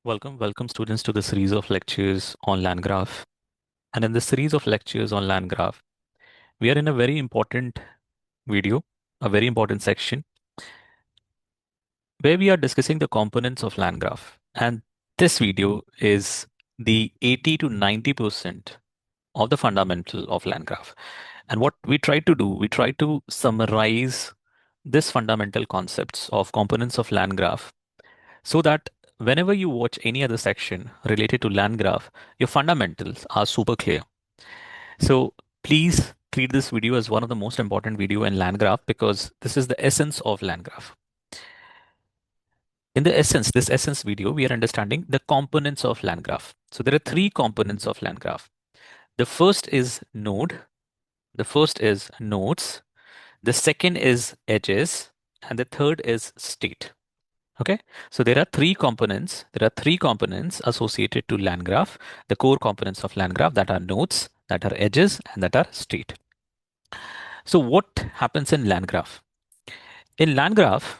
Welcome students to the series of lectures on LangGraph. And in this series of lectures on LangGraph, we are in a very important video, a very important section where we are discussing the components of LangGraph. And this video is the 80 to 90% of the fundamental of LangGraph. And what we try to do, we try to summarize this fundamental concepts of components of LangGraph so that whenever you watch any other section related to LangGraph, your fundamentals are super clear. So please treat this video as one of the most important video in LangGraph because this is the essence of LangGraph. In the essence, this essence video, we are understanding the components of LangGraph. So there are three components of LangGraph. The first is node. The first is nodes. The second is edges. And the third is state. Okay, so there are three components. There are three components associated to LangGraph, the core components of LangGraph that are nodes, that are edges, and that are state. So what happens in LangGraph? In LangGraph,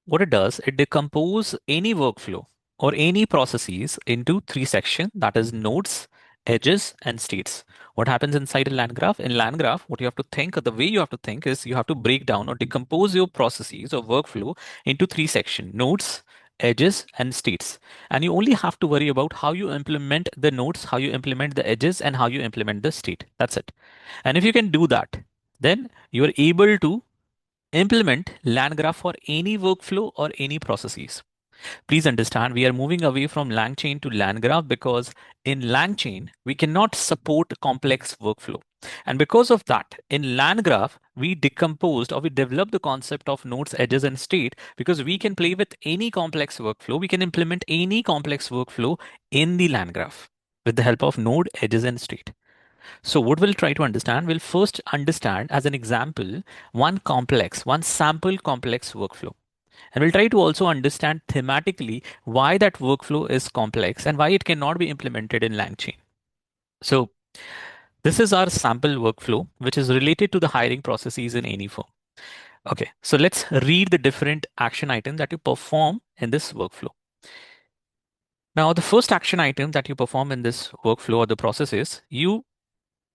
what it does, it decomposes any workflow or any processes into three sections, that is nodes, edges, and states. What happens inside a LangGraph? In LangGraph, what you have to think, or the way you have to think is you have to break down or decompose your processes or workflow into three sections, nodes, edges, and states. And you only have to worry about how you implement the nodes, how you implement the edges, and how you implement the state. That's it. And if you can do that, then you are able to implement LangGraph for any workflow or any processes. Please understand, we are moving away from LangChain to LangGraph because in LangChain, we cannot support complex workflow. And because of that, in LangGraph, we decomposed or we developed the concept of nodes, edges, and state because we can play with any complex workflow. We can implement any complex workflow in the LangGraph with the help of node, edges, and state. So what we'll try to understand, we'll first understand as an example, one sample complex workflow. And we'll try to also understand thematically why that workflow is complex and why it cannot be implemented in LangChain. So this is our sample workflow, which is related to the hiring processes in any firm. Okay, so let's read the different action items that you perform in this workflow. Now, the first action item that you perform in this workflow or the process is you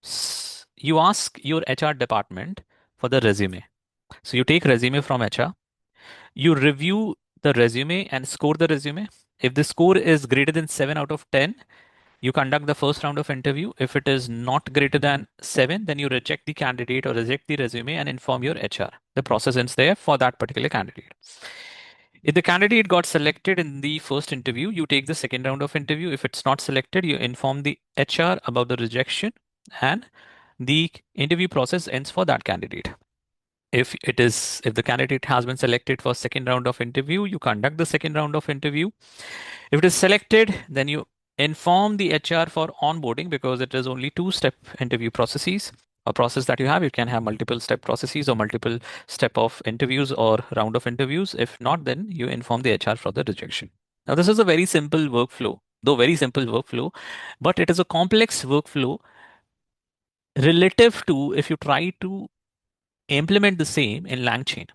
ask your HR department for the resume. So you take resume from HR, you review the resume and score the resume. If the score is greater than 7 out of 10, you conduct the first round of interview. If it is not greater than 7, then you reject the candidate or reject the resume and inform your HR. The process ends there for that particular candidate. If the candidate got selected in the first interview, you take the second round of interview. If it's not selected, you inform the HR about the rejection and the interview process ends for that candidate. If the candidate has been selected for second round of interview, you conduct the second round of interview. If it is selected, then you inform the HR for onboarding because it is only two-step interview processes. A process that you have, you can have multiple step processes or multiple step of interviews or round of interviews. If not, then you inform the HR for the rejection. Now, this is a very simple workflow, though very simple workflow, but it is a complex workflow relative to if you try to implement the same in LangChain.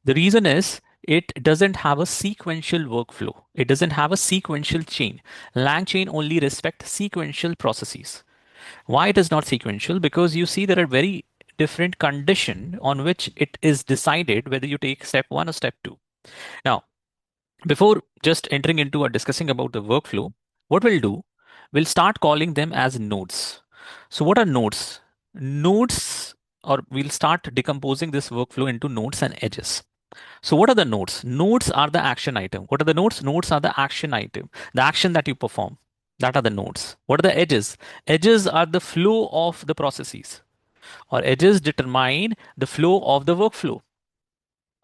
The reason is it doesn't have a sequential workflow. It doesn't have a sequential chain. LangChain only respects sequential processes. Why it is not sequential? Because you see there are very different conditions on which it is decided whether you take step one or step two. Now, before just entering into or discussing about the workflow, what we'll do, we'll start calling them as nodes. So what are nodes? Nodes, or we'll start decomposing this workflow into nodes and edges. So what are the nodes? Nodes are the action item. What are the nodes? Nodes are the action item, the action that you perform. That are the nodes. What are the edges? Edges are the flow of the processes, or edges determine the flow of the workflow.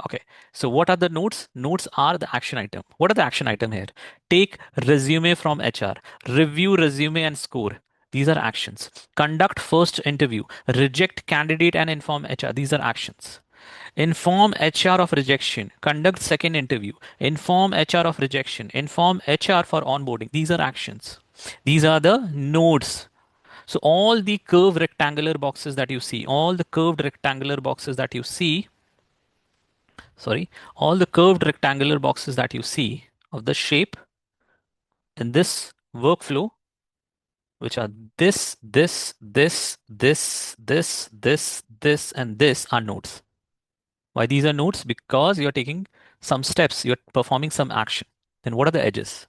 Okay. So what are the nodes? Nodes are the action item. What are the action item here? Take resume from HR, review resume and score. These are actions. Conduct first interview, reject candidate and inform HR. These are actions. Inform HR of rejection. Conduct second interview. Inform HR of rejection. Inform HR for onboarding. These are actions. These are the nodes. So all the curved rectangular boxes that you see, all the curved rectangular boxes that you see of the shape, in this workflow, which are this, and this are nodes. Why these are nodes? Because you're taking some steps, you're performing some action. Then what are the edges?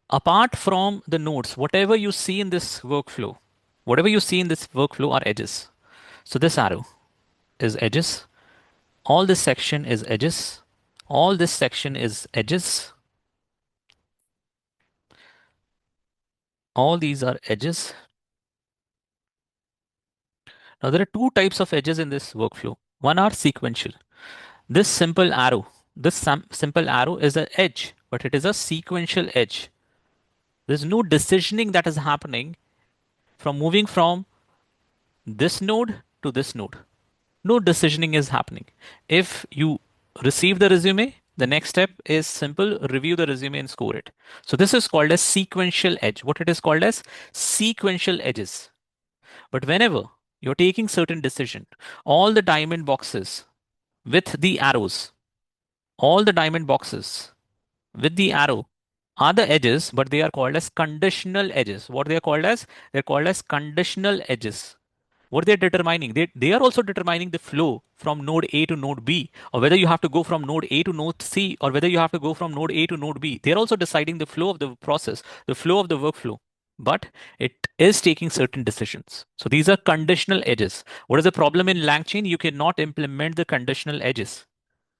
Apart from the nodes, whatever you see in this workflow are edges. So this arrow is edges. All this section is edges. All this section is edges. All these are edges. Now there are two types of edges in this workflow. One are sequential. This simple arrow, simple arrow is an edge, but it is a sequential edge. There's no decisioning that is happening from moving from this node to this node. No decisioning is happening. If you receive the resume, the next step is simple review the resume and score it. So this is called as sequential edge. What it is called as sequential edges. But whenever you're taking certain decision, all the diamond boxes with the arrows, all the diamond boxes with the arrow are the edges, but they are called as conditional edges. What they are called as? They're called as conditional edges. What they're determining, they are also determining the flow from node A to node B, or whether you have to go from node A to node C, or whether you have to go from node A to node B. They're also deciding the flow of the process, the flow of the workflow. But it is taking certain decisions. So these are conditional edges. What is the problem in LangChain? You cannot implement the conditional edges.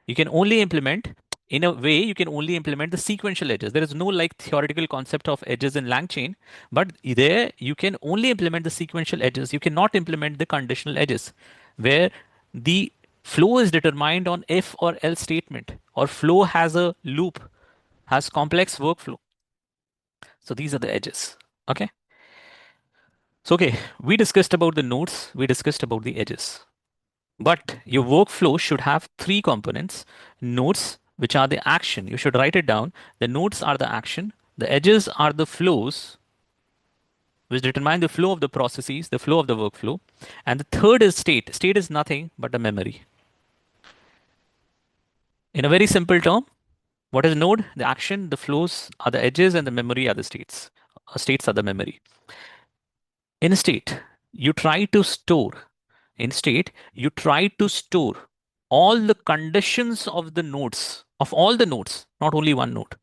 You can only implement, in a way, you can only implement the sequential edges. There is no like theoretical concept of edges in LangChain, but there you can only implement the sequential edges. You cannot implement the conditional edges, where the flow is determined on if or else statement, or flow has a loop, has complex workflow. So these are the edges. Okay. So okay, we discussed about the nodes, we discussed about the edges. But your workflow should have three components: nodes, which are the action. You should write it down. The nodes are the action, the edges are the flows, which determine the flow of the processes, the flow of the workflow. And the third is state. State is nothing but a memory. In a very simple term, what is node? The action, the flows are the edges, and the memory are the states. States are the memory. In state, you try to store in state, you try to store all the conditions of the nodes, of all the nodes, not only one node.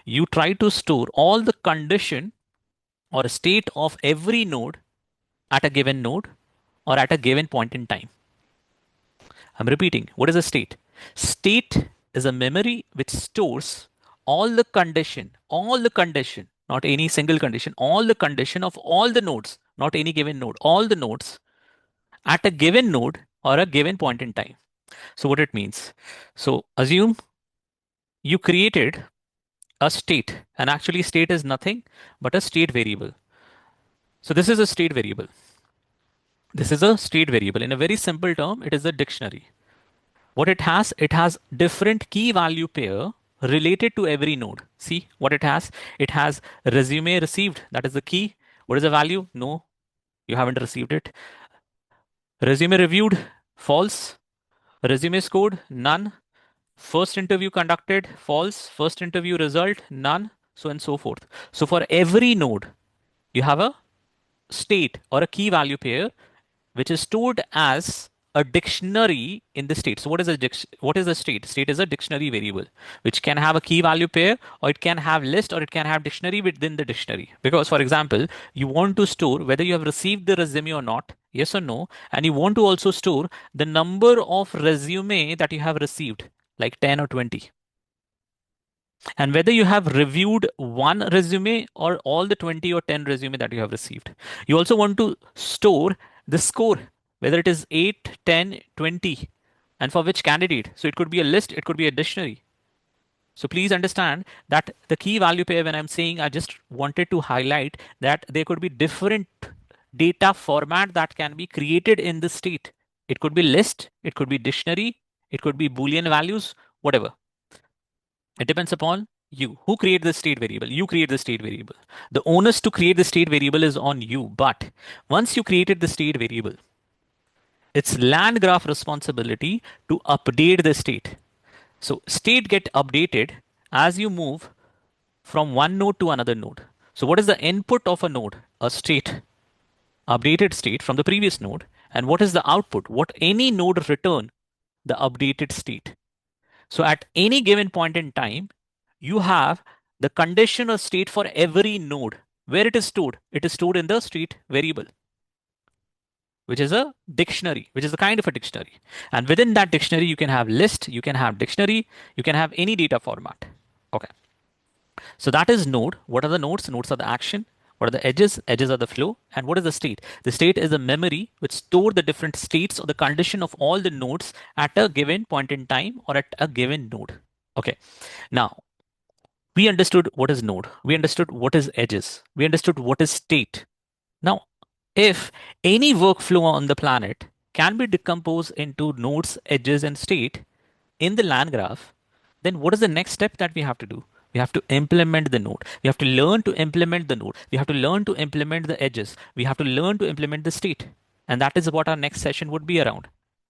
You try to store all the condition or state of every node at a given node or at a given point in time. I'm repeating. What is a state? State is a memory which stores all the condition, not any single condition, all the condition of all the nodes, not any given node, all the nodes at a given node or a given point in time. So what it means? So assume you created a state, and actually state is nothing but a state variable. So this is a state variable. This is a state variable. In a very simple term, it is a dictionary. What it has different key value pair related to every node. See what it has? It has resume received. That is the key. What is the value? No, you haven't received it. Resume reviewed, false. Resume scored, none. First interview conducted, false. First interview result, none. So and so forth. So for every node, you have a state or a key value pair which is stored as a dictionary in the state. So what is a state? State is a dictionary variable which can have a key value pair, or it can have list, or it can have dictionary within the dictionary. Because for example, you want to store whether you have received the resume or not, yes or no, and you want to also store the number of resume that you have received, like 10 or 20, and whether you have reviewed one resume or all the 20 or 10 resume that you have received. You also want to store the score, whether it is 8, 10, 20, and for which candidate. So it could be a list, it could be a dictionary. So please understand that the key value pair, when I'm saying, I just wanted to highlight that there could be different data format that can be created in the state. It could be list, it could be dictionary, it could be Boolean values, whatever. It depends upon you. Who create the state variable? You create the state variable. The onus to create the state variable is on you. But once you created the state variable, it's LangGraph responsibility to update the state. So state get updated as you move from one node to another node. So what is the input of a node? A state, updated state from the previous node. And what is the output? What any node return? The updated state. So at any given point in time, you have the condition or state for every node. Where it is stored? It is stored in the state variable, which is a dictionary, which is a kind of a dictionary. And within that dictionary, you can have list, you can have dictionary, you can have any data format. Okay. So that is node. What are the nodes? Nodes are the action. What are the edges? Edges are the flow. And what is the state? The state is a memory which store the different states or the condition of all the nodes at a given point in time or at a given node. Okay. Now, we understood what is node. We understood what is edges. We understood what is state. Now, if any workflow on the planet can be decomposed into nodes, edges, and state in the land graph, then what is the next step that we have to do? We have to implement the node. We have to learn to implement the node. We have to learn to implement the edges. We have to learn to implement the state. And that is what our next session would be around.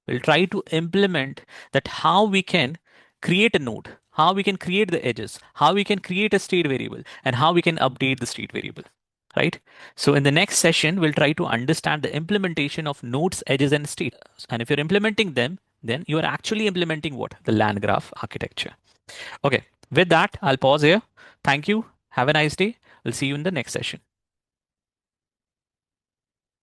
We'll try to implement that how we can create a node, how we can create the edges, how we can create a state variable, and how we can update the state variable. Right? So in the next session, we'll try to understand the implementation of nodes, edges, and state. And if you're implementing them, then you are actually implementing what? The land graph architecture. Okay. With that, I'll pause here. Thank you. Have a nice day. We'll see you in the next session.